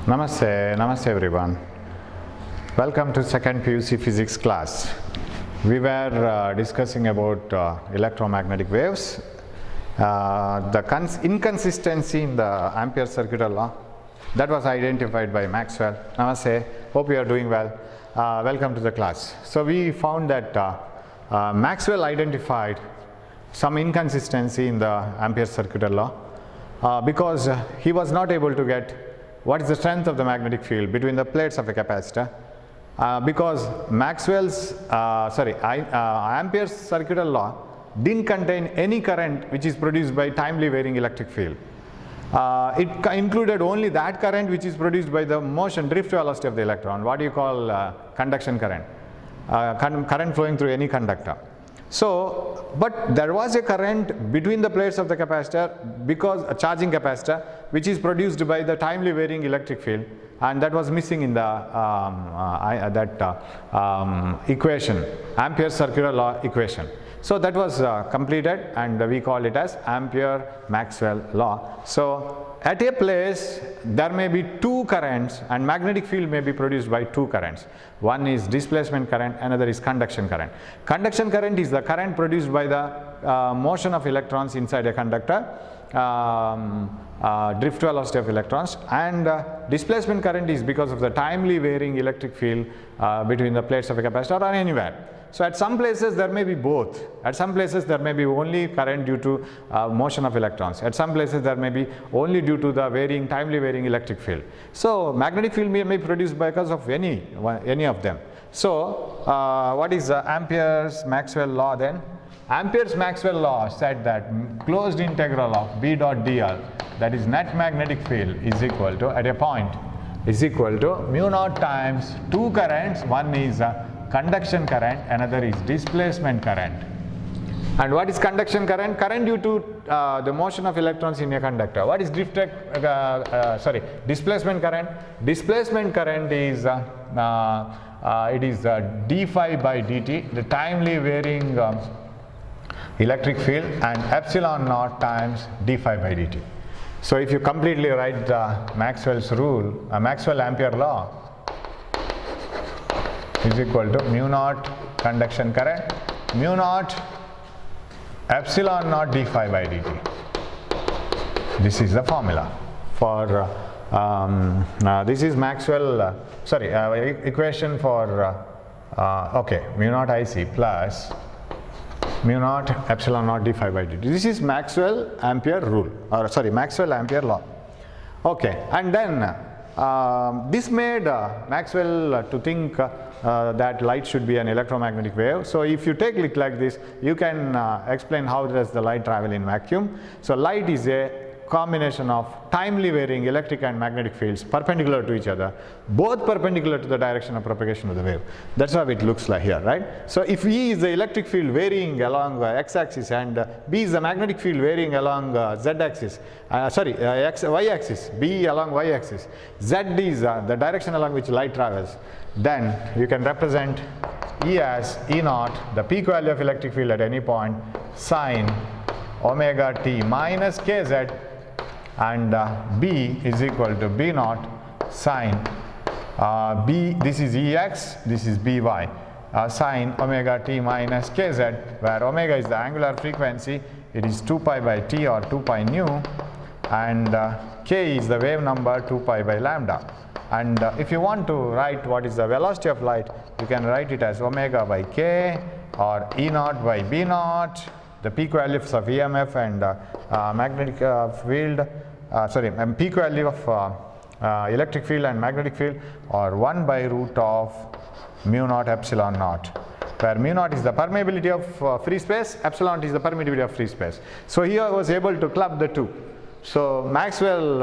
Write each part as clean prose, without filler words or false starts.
Namaste everyone. Welcome to second PUC physics class. We were discussing about electromagnetic waves, the inconsistency in the Ampere circular law that was identified by Maxwell. Namaste, hope you are doing well. Welcome to the class. So we found that Maxwell identified some inconsistency in the Ampere circular law because he was not able to get what is the strength of the magnetic field between the plates of a capacitor because Maxwell's Ampere's circular law didn't contain any current which is produced by timely varying electric field. It included only that current which is produced by the motion drift velocity of the electron, what you call conduction current, current flowing through any conductor. So, but there was a current between the plates of the capacitor because a charging capacitor which is produced by the timely varying electric field, and that was missing in the equation, Ampere's circular law equation. So that was completed and we call it as Ampere-Maxwell law. So at a place there may be two currents and magnetic field may be produced by two currents. One is displacement current, another is conduction current. Conduction current is the current produced by the motion of electrons inside a conductor, drift velocity of electrons, and displacement current is because of the timely varying electric field between the plates of a capacitor or anywhere. So at some places there may be both. At some places there may be only current due to motion of electrons. At some places there may be only due to the timely varying electric field. So magnetic field may be produced because of any of them. So what is Ampere's Maxwell law then? Ampere's Maxwell law said that closed integral of B dot dl, that is net magnetic field, is equal to, at a point, is equal to mu naught times two currents. One is conduction current, another is displacement current. And what is conduction current? Current due to the motion of electrons in a conductor. What is displacement current? Displacement current is it is d phi by dt, the timely varying electric field, and epsilon naught times d phi by dt. So if you completely write Maxwell's rule, Maxwell Ampere law is equal to mu naught conduction current, mu naught epsilon naught d phi by dt. This is the formula for this is Maxwell equation for mu naught IC plus mu naught epsilon naught d phi by dt. This is Maxwell Ampere rule, or Maxwell Ampere law. Okay, and then this made Maxwell to think that light should be an electromagnetic wave. So if you take it like this, you can explain how does the light travel in vacuum. So light is a combination of timely varying electric and magnetic fields perpendicular to each other, both perpendicular to the direction of propagation of the wave. That's how it looks like here, right? So if E is the electric field varying along x-axis and B is the magnetic field varying along z-axis, y-axis, B along y-axis, Z is the direction along which light travels, then you can represent E as E naught, the peak value of electric field at any point, sine omega t minus kz, and B is equal to B naught sine B, this is Ex, this is By, sine omega t minus kz, where omega is the angular frequency, it is 2 pi by t or 2 pi nu, and k is the wave number 2 pi by lambda. And if you want to write what is the velocity of light, you can write it as omega by k or E naught by B naught, the peak values of EMF and magnetic field, peak value of electric field and magnetic field, or 1 by root of mu naught epsilon naught, where mu naught is the permeability of free space, epsilon naught is the permittivity of free space. So here I was able to club the two. So Maxwell,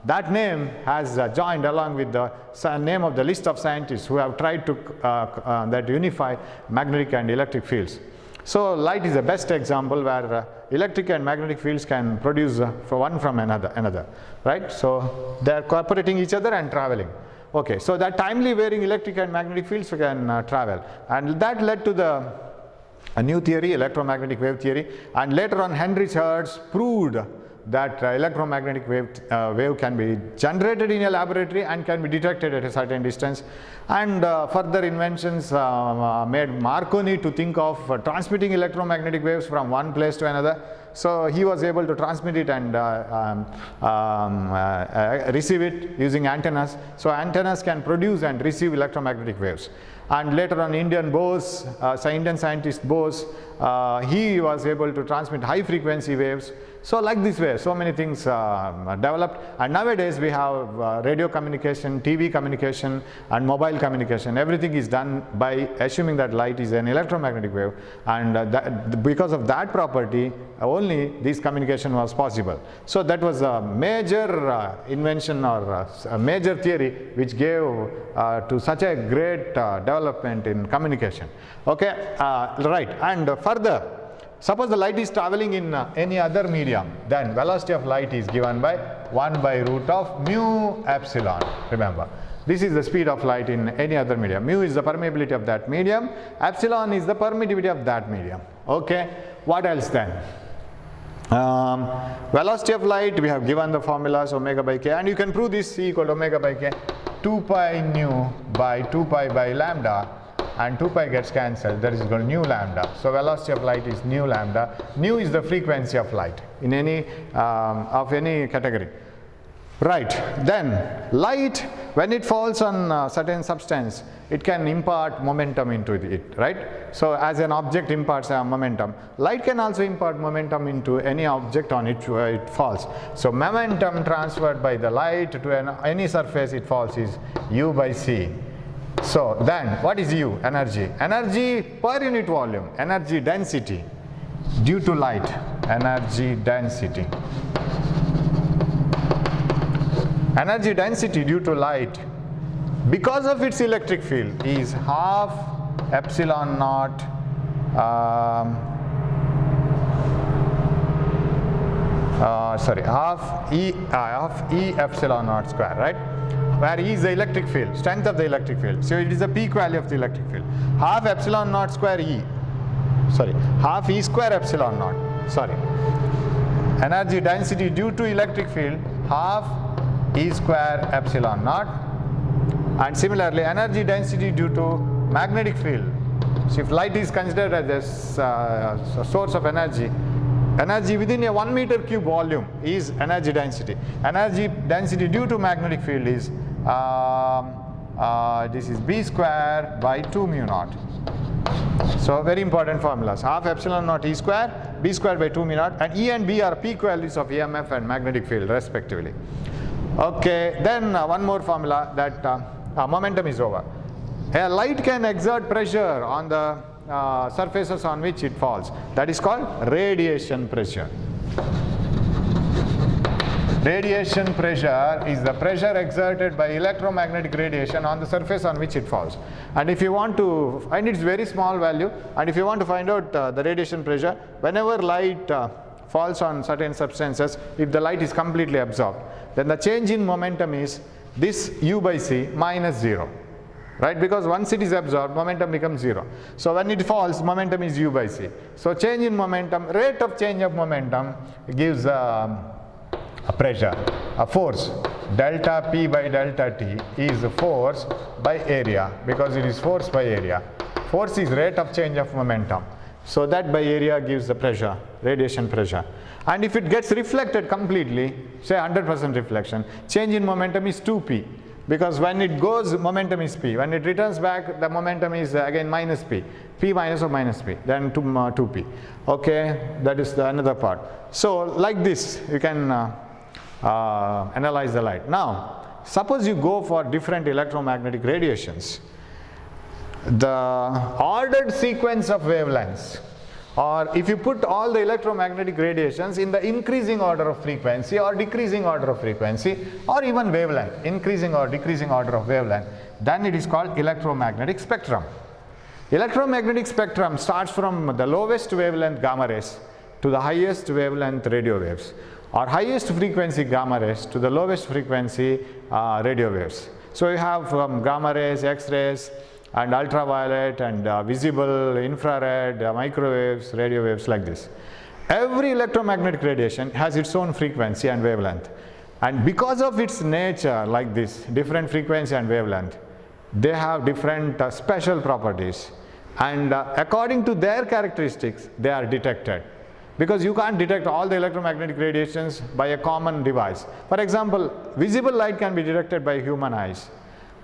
that name has joined along with the name of the list of scientists who have tried to that unify magnetic and electric fields. So light is the best example where electric and magnetic fields can produce one from another, right? So they are cooperating each other and traveling. Okay, so that timely varying electric and magnetic fields can travel, and that led to a new theory, electromagnetic wave theory, and later on Heinrich Hertz proved that electromagnetic wave can be generated in a laboratory and can be detected at a certain distance. And further inventions made Marconi to think of transmitting electromagnetic waves from one place to another. So he was able to transmit it and receive it using antennas. So antennas can produce and receive electromagnetic waves. And later on, Indian scientist Bose, he was able to transmit high frequency waves. So like this way, so many things developed, and nowadays we have radio communication, TV communication and mobile communication. Everything is done by assuming that light is an electromagnetic wave, and because of that property only this communication was possible. So that was a major invention or a major theory which gave to such a great development in communication. Okay, right, and further, suppose the light is traveling in any other medium, then velocity of light is given by 1 by root of mu epsilon. Remember, this is the speed of light in any other medium. Mu is the permeability of that medium, epsilon is the permittivity of that medium. Okay, what else then? Velocity of light, we have given the formulas omega by k, and you can prove this C equal to omega by k, 2 pi nu by 2 pi by lambda, and 2 pi gets cancelled, that is equal to nu lambda. So velocity of light is nu lambda. Nu is the frequency of light in any of any category. Right, then light, when it falls on certain substance, it can impart momentum into it, right? So as an object imparts a momentum, light can also impart momentum into any object on which it falls. So momentum transferred by the light to any surface it falls is u by c. So then what is U? Energy. Energy per unit volume, energy density due to light, energy density. Energy density due to light because of its electric field is half epsilon naught half E epsilon naught square, right? Where E is the electric field, strength of the electric field. So it is the peak value of the electric field. Half epsilon naught square half E square epsilon naught, energy density due to electric field, half E square epsilon naught. And similarly, energy density due to magnetic field. So if light is considered as a source of energy, energy within a 1 meter cube volume is energy density. Energy density due to magnetic field is this is b square by 2 mu naught. So very important formulas. Half epsilon naught E square, b square by 2 mu naught, and E and B are peak values of EMF and magnetic field respectively. Okay, then one more formula that momentum is over. A light can exert pressure on the surfaces on which it falls. That is called radiation pressure. Radiation pressure is the pressure exerted by electromagnetic radiation on the surface on which it falls. And if you want to find its very small value, and if you want to find out the radiation pressure, whenever light falls on certain substances, if the light is completely absorbed, then the change in momentum is this u by c minus 0. Right, because once it is absorbed, momentum becomes 0. So when it falls, momentum is u by c. So change in momentum, rate of change of momentum gives a pressure, a force. Delta P by delta T is force by area, because it is force by area. Force is rate of change of momentum. So that by area gives the pressure, radiation pressure. And if it gets reflected completely, say 100% reflection, change in momentum is 2p. Because when it goes, momentum is p. When it returns back, the momentum is again minus p. P minus or minus p, then 2p. Okay, that is another part. So like this, you can analyze the light. Now, suppose you go for different electromagnetic radiations. The ordered sequence of wavelengths, or if you put all the electromagnetic radiations in the increasing order of frequency or decreasing order of frequency, or even wavelength, increasing or decreasing order of wavelength, then it is called electromagnetic spectrum. Electromagnetic spectrum starts from the lowest wavelength gamma rays to the highest wavelength radio waves, or highest frequency gamma rays to the lowest frequency radio waves. So you have gamma rays, X-rays, and ultraviolet, and visible, infrared, microwaves, radio waves, like this. Every electromagnetic radiation has its own frequency and wavelength, and because of its nature like this, different frequency and wavelength, they have different special properties, and according to their characteristics they are detected, because you can't detect all the electromagnetic radiations by a common device. For example, visible light can be detected by human eyes,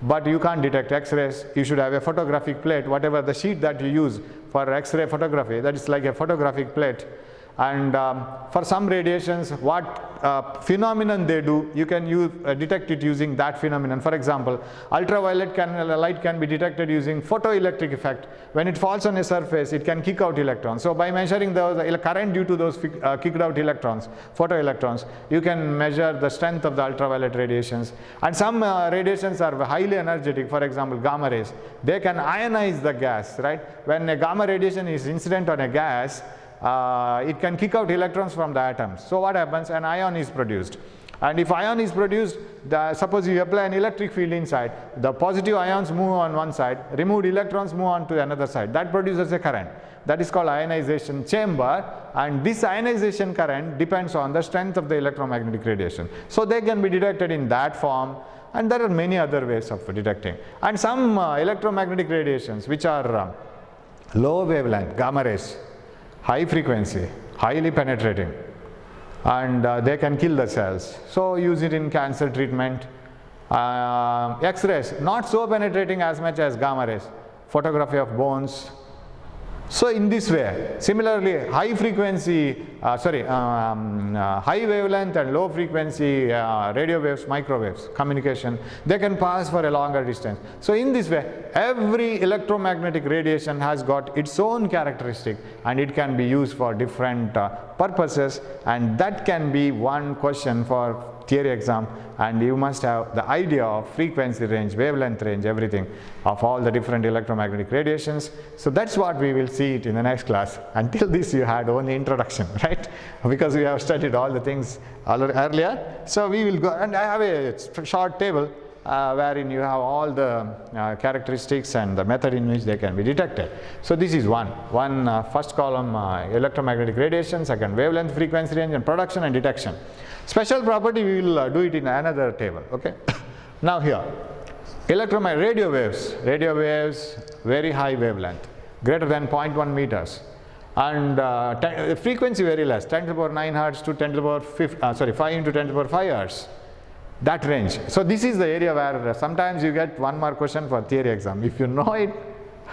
but you can't detect X-rays. You should have a photographic plate, whatever the sheet that you use for X-ray photography, that is like a photographic plate. And for some radiations, what phenomenon they do, you can detect it using that phenomenon. For example, ultraviolet light can be detected using photoelectric effect. When it falls on a surface, it can kick out electrons. So by measuring the current due to those kicked out electrons, photoelectrons, you can measure the strength of the ultraviolet radiations. And some radiations are highly energetic. For example, gamma rays, they can ionize the gas, right? When a gamma radiation is incident on a gas, it can kick out electrons from the atoms. So what happens? An ion is produced, and if ion is produced, suppose you apply an electric field inside, the positive ions move on one side, removed electrons move on to another side. That produces a current. That is called ionization chamber, and this ionization current depends on the strength of the electromagnetic radiation. So they can be detected in that form, and there are many other ways of detecting. And some electromagnetic radiations which are low wavelength, gamma rays, high frequency, highly penetrating, and they can kill the cells. So use it in cancer treatment. X-rays, not so penetrating as much as gamma rays, photography of bones. So in this way, similarly, high frequency, high wavelength and low frequency radio waves, microwaves, communication, they can pass for a longer distance. So in this way, every electromagnetic radiation has got its own characteristic, and it can be used for different purposes, and that can be one question for theory exam. And you must have the idea of frequency range, wavelength range, everything of all the different electromagnetic radiations. So that's what we will see it in the next class. Until this you had only introduction, right? Because we have studied all the things earlier. So we will go, and I have a short table wherein you have all the characteristics and the method in which they can be detected. So this is one first column, electromagnetic radiation, second wavelength, frequency range, and production and detection. Special property, we will do it in another table, okay? Now here, radio waves, very high wavelength, greater than 0.1 meters, and frequency very less, 10 to the power 9 hertz to 10 to the power 5 into 10 to the power 5 hertz, that range. So this is the area where sometimes you get one more question for theory exam. If you know it,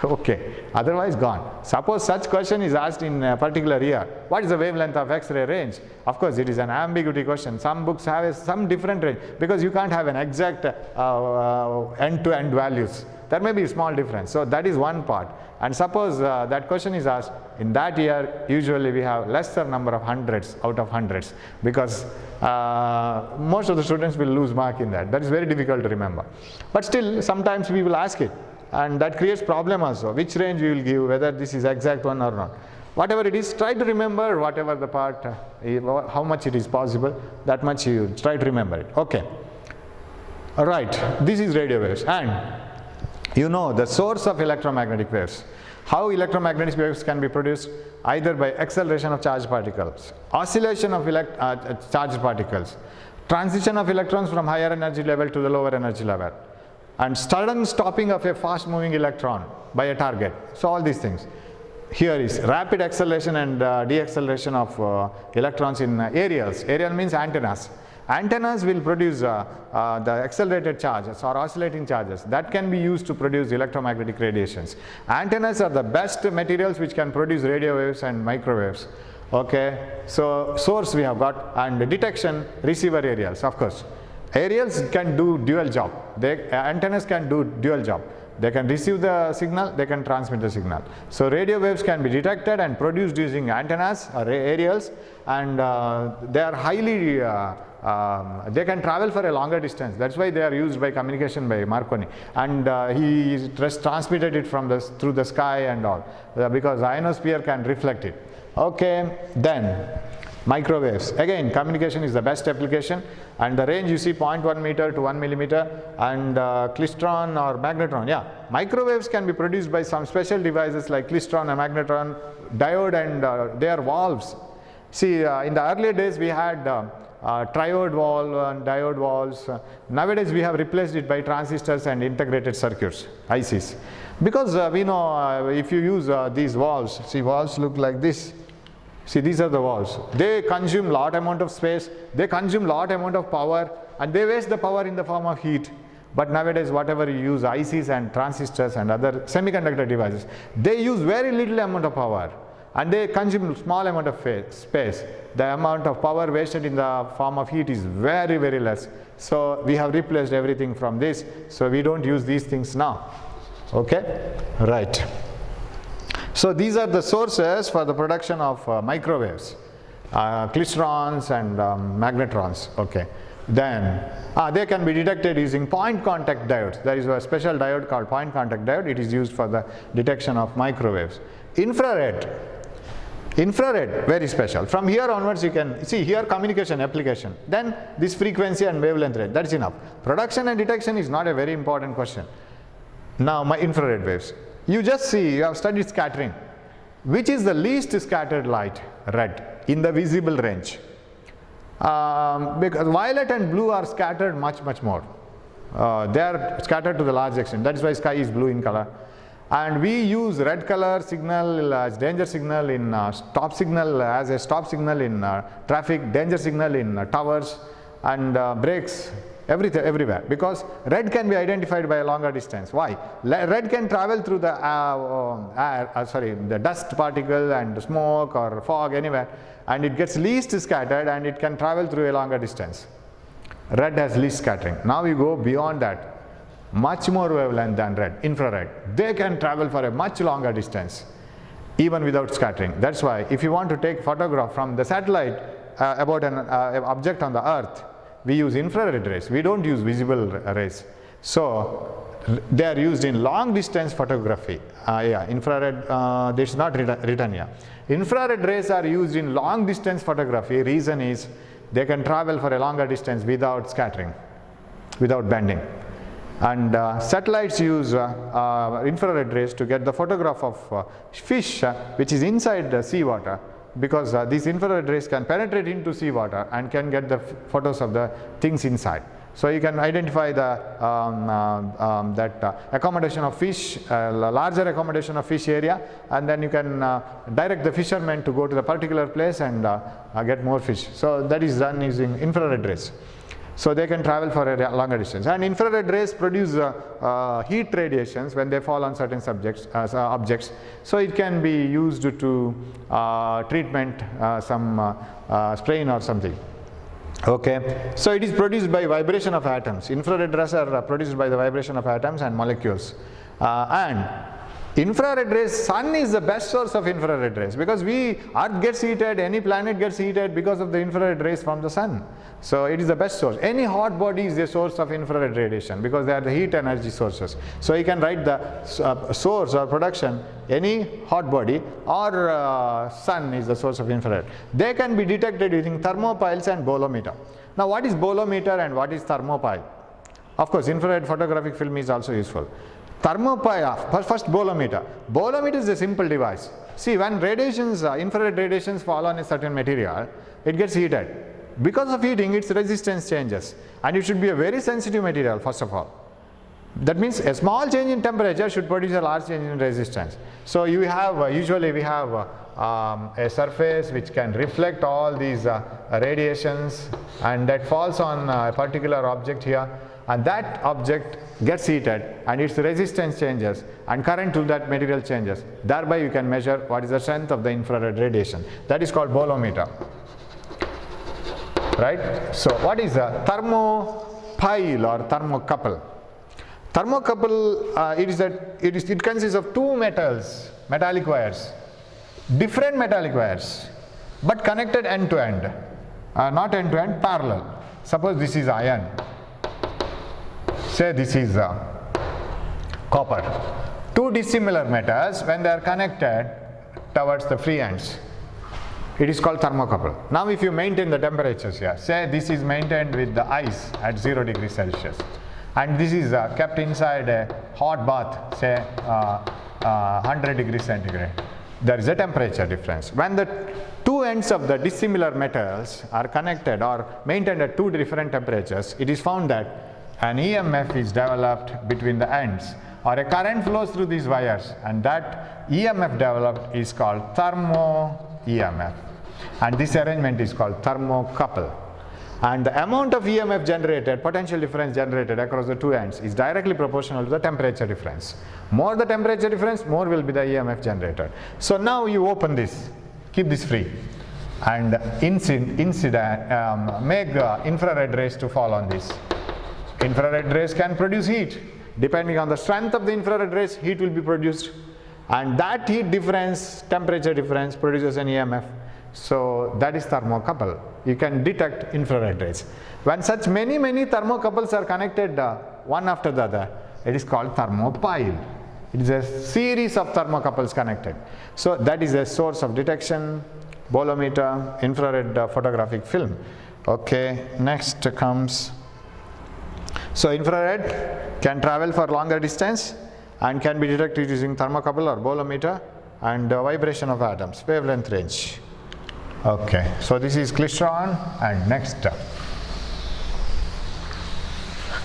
okay, otherwise gone. Suppose such question is asked in a particular year, what is the wavelength of X-ray range? Of course, it is an ambiguity question. Some books have some different range, because you can't have an exact end-to-end values. There may be a small difference. So that is one part. And suppose that question is asked, in that year, usually we have lesser number of hundreds out of hundreds, because most of the students will lose mark in that. That is very difficult to remember. But still, sometimes we will ask it. And that creates problem also, which range we will give, whether this is exact one or not. Whatever it is, try to remember whatever the part, how much it is possible, that much you try to remember it. Okay. Alright, this is radio waves, and you know the source of electromagnetic waves. How electromagnetic waves can be produced? Either by acceleration of charged particles, oscillation of charged particles, transition of electrons from higher energy level to the lower energy level, and sudden stopping of a fast moving electron by a target. So all these things. Here is rapid acceleration and deacceleration of electrons in aerials. Aerial means antennas. Antennas will produce the accelerated charges or oscillating charges that can be used to produce electromagnetic radiations. Antennas are the best materials which can produce radio waves and microwaves. Okay, so source we have got, and detection, receiver aerials, of course. Aerials can do dual job. Antennas can do dual job. They can receive the signal, they can transmit the signal. So radio waves can be detected and produced using antennas or aerials, and they are highly, they can travel for a longer distance. That's why they are used by communication by Marconi. And he transmitted it from through the sky and all, because ionosphere can reflect it. Okay, then microwaves. Again, communication is the best application, and the range you see 0.1 meter to 1 millimeter, and klystron or magnetron. Yeah, microwaves can be produced by some special devices like klystron and magnetron, diode, and they are valves. See, in the earlier days we had triode valve and diode valves. Nowadays we have replaced it by transistors and integrated circuits, ICs. Because we know if you use these valves, see, valves look like this. See, these are the valves. They consume lot amount of space, they consume lot amount of power, and they waste the power in the form of heat. But nowadays whatever you use, ICs and transistors and other semiconductor devices, they use very little amount of power and they consume small amount of space. The amount of power wasted in the form of heat is very, very less. So we have replaced everything from this, so we don't use these things now. Okay, right. So these are the sources for the production of microwaves, klystrons and magnetrons. Okay. Then they can be detected using point contact diodes. There is a special diode called point contact diode. It is used for the detection of microwaves. Infrared, very special. From here onwards you can see here communication application. Then this frequency and wavelength range, that is enough. Production and detection is not a very important question. Now my infrared waves. You just see, you have studied scattering. Which is the least scattered light? Red, in the visible range. Because violet and blue are scattered much more. They are scattered to the large extent. That is why sky is blue in color. And we use red color signal as danger signal in stop signal, as a stop signal in traffic, danger signal in towers and brakes. Everywhere, because red can be identified by a longer distance. Why? Red can travel through the the dust particle and smoke or fog anywhere, and it gets least scattered and it can travel through a longer distance. Red has least scattering. Now we go beyond that, much more wavelength than red, infrared. They can travel for a much longer distance even without scattering. That's why if you want to take photograph from the satellite about an object on the earth, we use infrared rays, we don't use visible rays. So they are used in long distance photography. Infrared, this is not written here. Infrared rays are used in long distance photography. Reason is they can travel for a longer distance without scattering, without bending. And satellites use infrared rays to get the photograph of fish which is inside the seawater, because these infrared rays can penetrate into seawater and can get the photos of the things inside. So you can identify the accommodation of fish, larger accommodation of fish area, and then you can direct the fishermen to go to the particular place and get more fish. So that is done using infrared rays. So they can travel for a longer distance. And infrared rays produce heat radiations when they fall on certain objects. So it can be used to treatment some strain or something. Okay. So it is produced by vibration of atoms. Infrared rays are produced by the vibration of atoms and molecules. And infrared rays, sun is the best source of infrared rays, because Earth gets heated, any planet gets heated because of the infrared rays from the sun. So it is the best source. Any hot body is a source of infrared radiation because they are the heat energy sources. So you can write the source or production, any hot body or sun is the source of infrared. They can be detected using thermopiles and bolometer. Now what is bolometer and what is thermopile? Of course infrared photographic film is also useful. Thermopile, first bolometer. Bolometer is a simple device. See, when radiations, infrared radiations fall on a certain material, it gets heated. Because of heating, its resistance changes, and it should be a very sensitive material first of all. That means a small change in temperature should produce a large change in resistance. So you have, usually we have a surface which can reflect all these radiations, and that falls on a particular object here, and that object gets heated and its resistance changes and current to that material changes. Thereby you can measure what is the strength of the infrared radiation. That is called bolometer. Right? So what is a thermopile or thermocouple? Thermocouple, it consists of two metallic wires, different metallic wires, but connected end to end, not end to end, parallel. Suppose this is iron, say this is copper. Two dissimilar metals, when they are connected towards the free ends, it is called thermocouple. Now if you maintain the temperatures here, say this is maintained with the ice at 0 degrees Celsius, and this is kept inside a hot bath, say 100 degrees centigrade. There is a temperature difference. When the two ends of the dissimilar metals are connected or maintained at two different temperatures, it is found that an EMF is developed between the ends, or a current flows through these wires, and that EMF developed is called thermo EMF, and this arrangement is called thermocouple. And the amount of EMF generated, potential difference generated across the two ends, is directly proportional to the temperature difference. More the temperature difference, more will be the EMF generated. So now you open this, keep this free, and make infrared rays to fall on this. Infrared rays can produce heat. Depending on the strength of the infrared rays, heat will be produced, and that heat difference, temperature difference, produces an EMF. So that is thermocouple. You can detect infrared rays. When such many thermocouples are connected one after the other, it is called thermopile. It is a series of thermocouples connected. So that is a source of detection, bolometer, infrared photographic film. Okay, next comes, so infrared can travel for longer distance and can be detected using thermocouple or bolometer, and vibration of atoms, wavelength range. Okay, so this is klystron, and next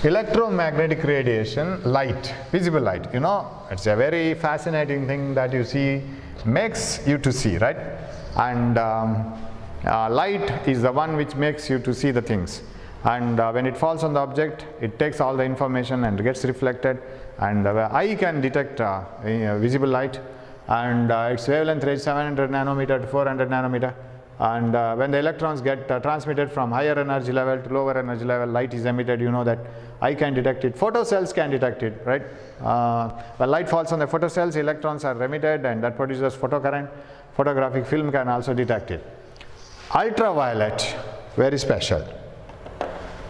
electromagnetic radiation, light, visible light. You know, it's a very fascinating thing that you see, makes you to see, right? And light is the one which makes you to see the things. And when it falls on the object, it takes all the information and gets reflected, and the eye can detect visible light, and its wavelength range 700 nanometer to 400 nanometer. And when the electrons get transmitted from higher energy level to lower energy level, light is emitted. You know that eye can detect it, photocells can detect it, right? When light falls on the photocells, electrons are emitted, and that produces photocurrent. Photographic film can also detect it. Ultraviolet, very special.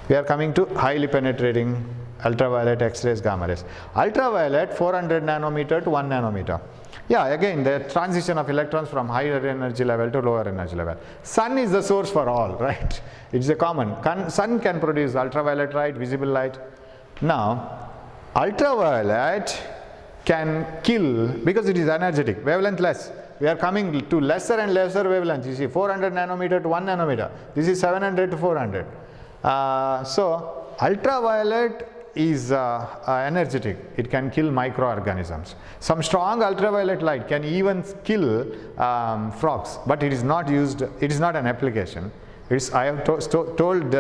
We are coming to highly penetrating ultraviolet, X-rays, gamma rays. Ultraviolet 400 nanometer to 1 nanometer. Yeah, again the transition of electrons from higher energy level to lower energy level. Sun is the source for all, right? It's a common. Sun can produce ultraviolet light, visible light. Now, ultraviolet can kill because it is energetic, wavelength less. We are coming to lesser and lesser wavelengths. You see, 400 nanometer to 1 nanometer. This is 700 to 400. So, ultraviolet is energetic. It can kill microorganisms. Some strong ultraviolet light can even kill frogs, but it is not used. It is not an application. I told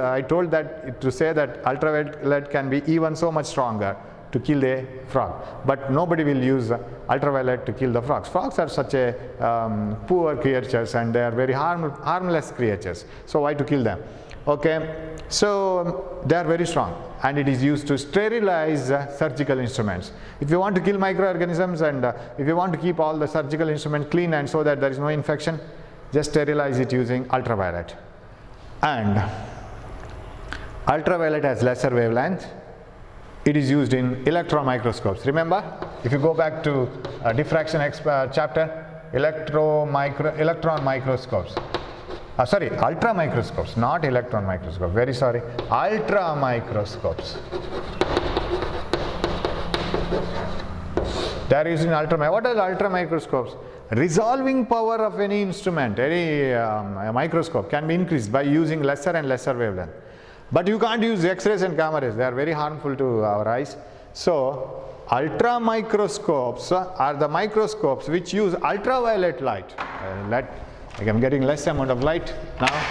that to say that ultraviolet can be even so much stronger to kill a frog, but nobody will use ultraviolet to kill the frogs. Frogs are such a poor creatures, and they are very harmless creatures. So why to kill them? Okay, so they are very strong, and it is used to sterilize surgical instruments. If you want to kill microorganisms, and if you want to keep all the surgical instruments clean and so that there is no infection, just sterilize it using ultraviolet. And ultraviolet has lesser wavelength. It is used in electron microscopes. Remember, if you go back to diffraction chapter, electron microscopes. Sorry, ultra microscopes, not electron microscope. Very sorry, ultra microscopes. They are using ultra. What are ultra microscopes? Resolving power of any instrument, any microscope can be increased by using lesser and lesser wavelength. But you can't use X-rays and gamma rays. They are very harmful to our eyes. So, ultra microscopes are the microscopes which use ultraviolet light. I am getting less amount of light now.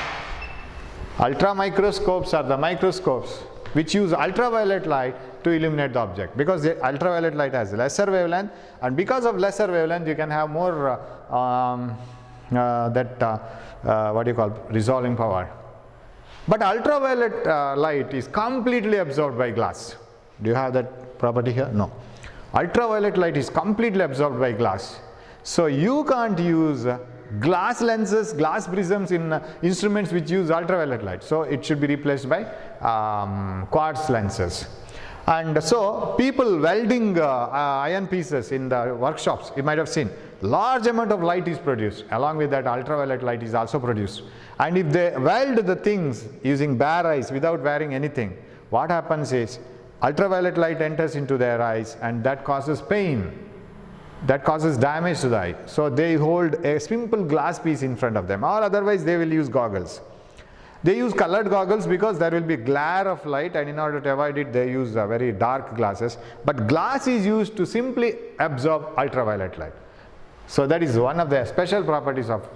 Ultra microscopes are the microscopes which use ultraviolet light to illuminate the object, because the ultraviolet light has lesser wavelength, and because of lesser wavelength you can have more resolving power. But ultraviolet light is completely absorbed by glass. Do you have that property here? No. Ultraviolet light is completely absorbed by glass. So you can't use glass lenses, glass prisms in instruments which use ultraviolet light. So it should be replaced by quartz lenses. And so people welding iron pieces in the workshops, you might have seen, large amount of light is produced. Along with that, ultraviolet light is also produced. And if they weld the things using bare eyes without wearing anything, what happens is ultraviolet light enters into their eyes, and that causes pain. that causes damage to the eye. So they hold a simple glass piece in front of them, or otherwise they will use goggles. They use colored goggles because there will be glare of light, and in order to avoid it they use very dark glasses. But glass is used to simply absorb ultraviolet light. So that is one of the special properties of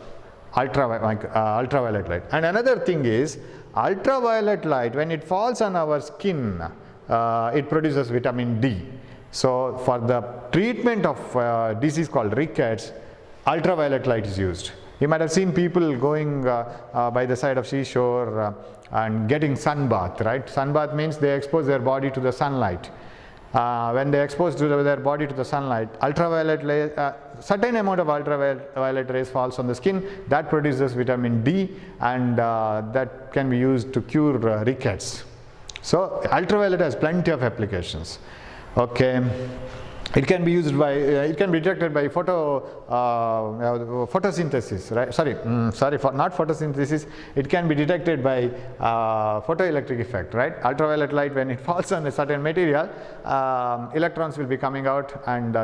ultraviolet light. And another thing is, ultraviolet light, when it falls on our skin, it produces vitamin D. So for the treatment of disease called rickets, ultraviolet light is used. You might have seen people going by the side of seashore and getting sunbath, right? Sunbath means they expose their body to the sunlight. When they expose their body to the sunlight, certain amount of ultraviolet rays falls on the skin, that produces vitamin D, and that can be used to cure rickets. So ultraviolet has plenty of applications. Okay. It can be used by, it can be detected by photosynthesis, right? Not photosynthesis. It can be detected by photoelectric effect, right? Ultraviolet light, when it falls on a certain material, electrons will be coming out, and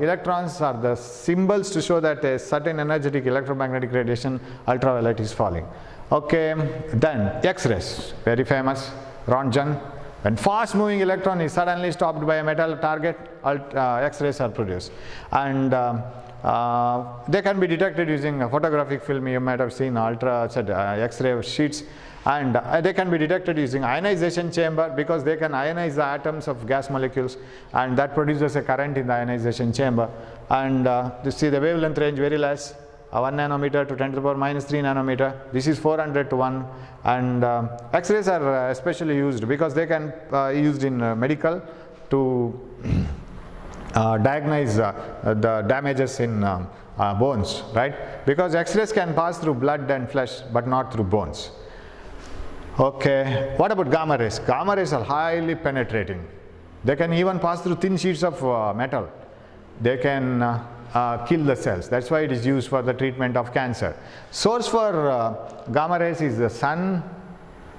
electrons are the symbols to show that a certain energetic electromagnetic radiation, ultraviolet, is falling. Okay, then X-rays, very famous, Röntgen. When fast moving electron is suddenly stopped by a metal target, X-rays are produced, and they can be detected using a photographic film. You might have seen X-ray sheets, and they can be detected using ionization chamber, because they can ionize the atoms of gas molecules, and that produces a current in the ionization chamber. And you see the wavelength range very less, 1 nanometer to 10 to the power minus 3 nanometer. This is 400 to 1. And X-rays are especially used because they can used in medical to diagnose the damages in bones, right? Because X-rays can pass through blood and flesh, but not through bones. Okay, what about gamma rays? Gamma rays are highly penetrating. They can even pass through thin sheets of metal. They can kill the cells. That's why it is used for the treatment of cancer. Source for gamma rays is the sun.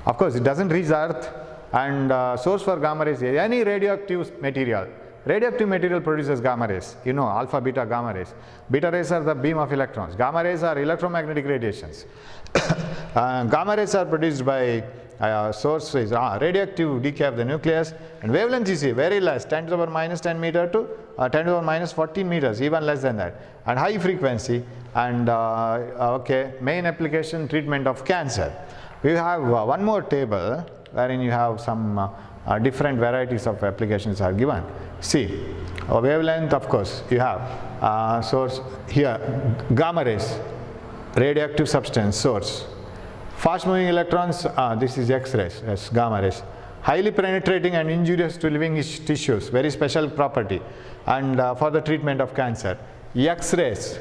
Of course, it doesn't reach Earth. And source for gamma rays is any radioactive material. Radioactive material produces gamma rays. You know, alpha, beta, gamma rays. Beta rays are the beam of electrons. Gamma rays are electromagnetic radiations. Gamma rays are produced by source is radioactive decay of the nucleus, and wavelength you see very less, 10 to the power minus 10 meter to 10 to the power minus 14 meters, even less than that, and high frequency. And okay, main application, treatment of cancer. We have one more table wherein you have some different varieties of applications are given. See, wavelength, of course, you have source here, gamma rays, radioactive substance, source. Fast moving electrons, this is X-rays, yes, gamma rays. Highly penetrating and injurious to living tissues, very special property, and for the treatment of cancer. X-rays,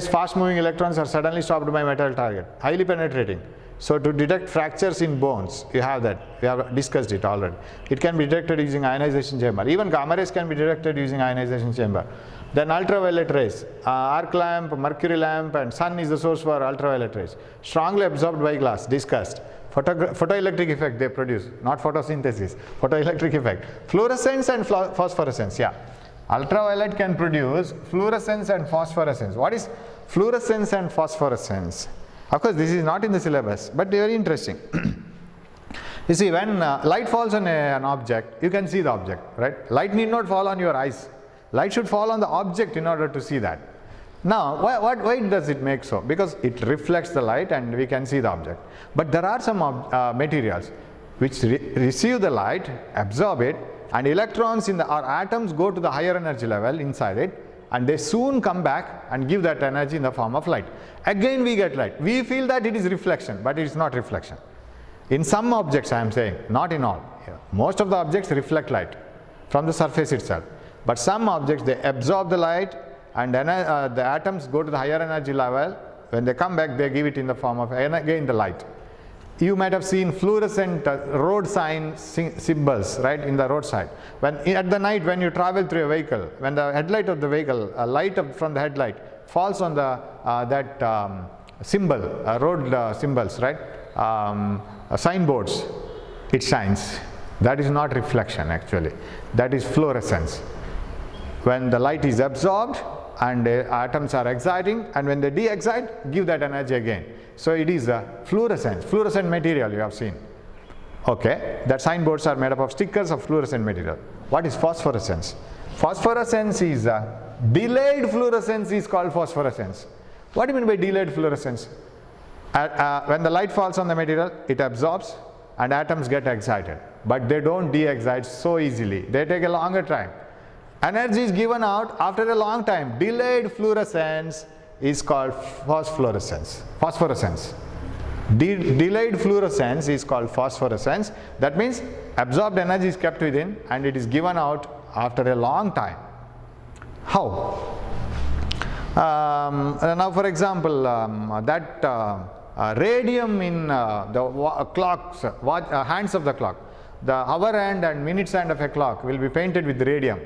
fast moving electrons are suddenly stopped by metal target, highly penetrating. So to detect fractures in bones, you have that, we have discussed it already. It can be detected using ionization chamber. Even gamma rays can be detected using ionization chamber. Then ultraviolet rays, arc lamp, mercury lamp, and sun is the source for ultraviolet rays. Strongly absorbed by glass, discussed. Photoelectric effect they produce, not photosynthesis, photoelectric effect. Fluorescence and phosphorescence, yeah. Ultraviolet can produce fluorescence and phosphorescence. What is fluorescence and phosphorescence? Of course, this is not in the syllabus, but very interesting. You see, when light falls on an object, you can see the object, right? Light need not fall on your eyes. Light should fall on the object in order to see that. Now, why does it make so? Because it reflects the light and we can see the object. But there are some materials which receive the light, absorb it, and electrons or atoms go to the higher energy level inside it, and they soon come back and give that energy in the form of light. Again we get light. We feel that it is reflection, but it is not reflection. In some objects, I am saying, not in all. Most of the objects reflect light from the surface itself. But some objects, they absorb the light, and then the atoms go to the higher energy level. When they come back, they give it in the form of again the light. You might have seen fluorescent road sign symbols, right, in the roadside. When at the night, when you travel through a vehicle, when the headlight of the vehicle, a light from the headlight falls on the symbol, road symbols, right, signboards, it shines. That is not reflection actually. That is fluorescence. when the light is absorbed and atoms are exciting, and when they de-excite, give that energy again. So it is a fluorescent material you have seen. Okay, that signboards are made up of stickers of fluorescent material. What is phosphorescence? Phosphorescence is delayed fluorescence is called phosphorescence. What do you mean by delayed fluorescence? When the light falls on the material, it absorbs and atoms get excited, but they don't de-excite so easily. They take a longer time. Energy is given out after a long time. Delayed fluorescence is called phosphorescence. Delayed fluorescence is called phosphorescence. That means absorbed energy is kept within and it is given out after a long time. How? Now for example, radium in the clocks, hands of the clock, the hour hand and minutes hand of a clock will be painted with radium.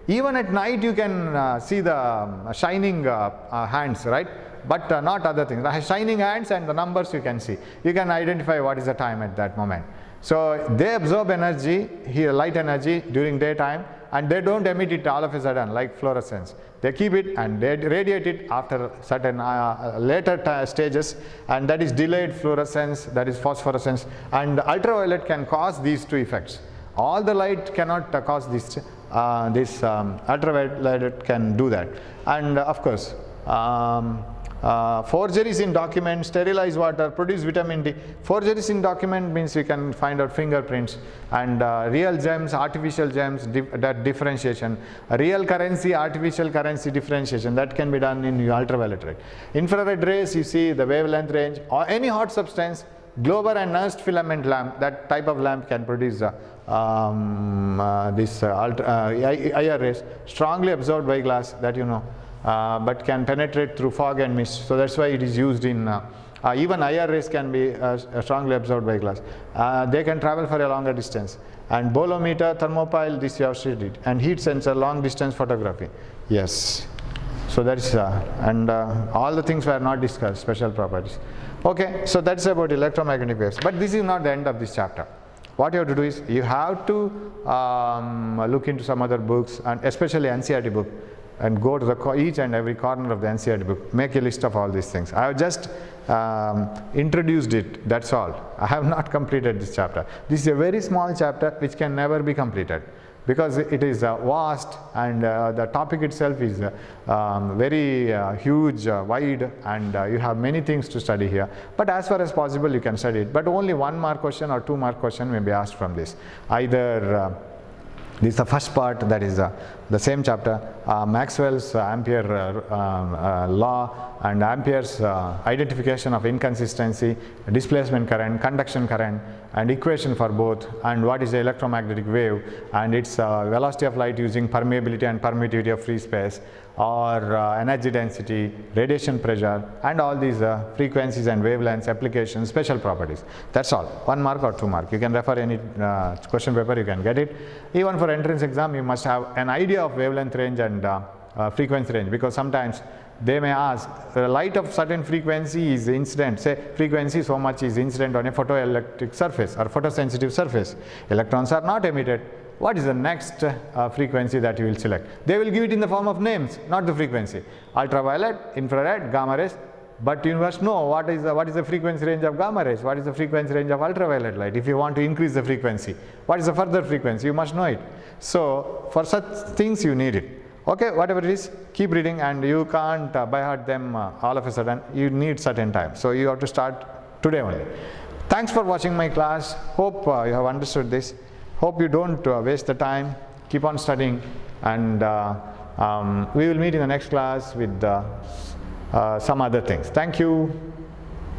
Even at night you can see the shining hands, right? But not other things. The shining hands and the numbers you can see. You can identify what is the time at that moment. So they absorb energy, light energy during daytime, and they don't emit it all of a sudden like fluorescence. They keep it and they radiate it after certain later stages, and that is delayed fluorescence, that is phosphorescence. And ultraviolet can cause these two effects. All the light cannot cause this. Ultraviolet can do that. And of course, forgeries in documents, sterilize water, produce vitamin D. Forgeries in document means you can find out fingerprints, and real gems, artificial gems, that differentiation. Real currency, artificial currency differentiation, that can be done in ultraviolet rays. Infrared rays, you see the wavelength range, or any hot substance, Glober and Nernst filament lamp, that type of lamp can produce IR rays, strongly absorbed by glass, that you know. But can penetrate through fog and mist. So that's why it is used in, even IR rays can be strongly absorbed by glass. They can travel for a longer distance. And bolometer, thermopile, this you have studied. And heat sensor, long distance photography. Yes. So that's, all the things were not discussed, special properties. Okay, so that's about electromagnetic waves. But this is not the end of this chapter. What you have to do is, you have to look into some other books, and especially NCERT book, and go to each and every corner of the NCERT book, make a list of all these things. I have just introduced it, that's all. I have not completed this chapter. This is a very small chapter which can never be completed, because it is vast, and the topic itself is very huge, wide, and you have many things to study here. But as far as possible you can study it, but only 1 mark question or 2 mark question may be asked from this. Either this is the first part, that is the same chapter, Maxwell's Ampere law and Ampere's identification of inconsistency, displacement current, conduction current, and equation for both, and what is the electromagnetic wave, and its velocity of light using permeability and permittivity of free space, or energy density, radiation pressure, and all these frequencies and wavelengths, applications, special properties. That's all. 1 mark or 2 mark. You can refer any question paper, you can get it. Even for entrance exam, you must have an idea of wavelength range and frequency range, because sometimes they may ask, the light of certain frequency is incident, say frequency so much is incident on a photoelectric surface or photosensitive surface. Electrons are not emitted. What is the next frequency that you will select? They will give it in the form of names, not the frequency. Ultraviolet, infrared, gamma rays. But you must know what is the frequency range of gamma rays, what is the frequency range of ultraviolet light. If you want to increase the frequency, what is the further frequency? You must know it. So for such things you need it. Okay, whatever it is, keep reading, and you can't by heart them all of a sudden. You need certain time. So you have to start today only. Thanks for watching my class. Hope you have understood this. Hope you don't waste the time. Keep on studying, and we will meet in the next class with some other things. Thank you.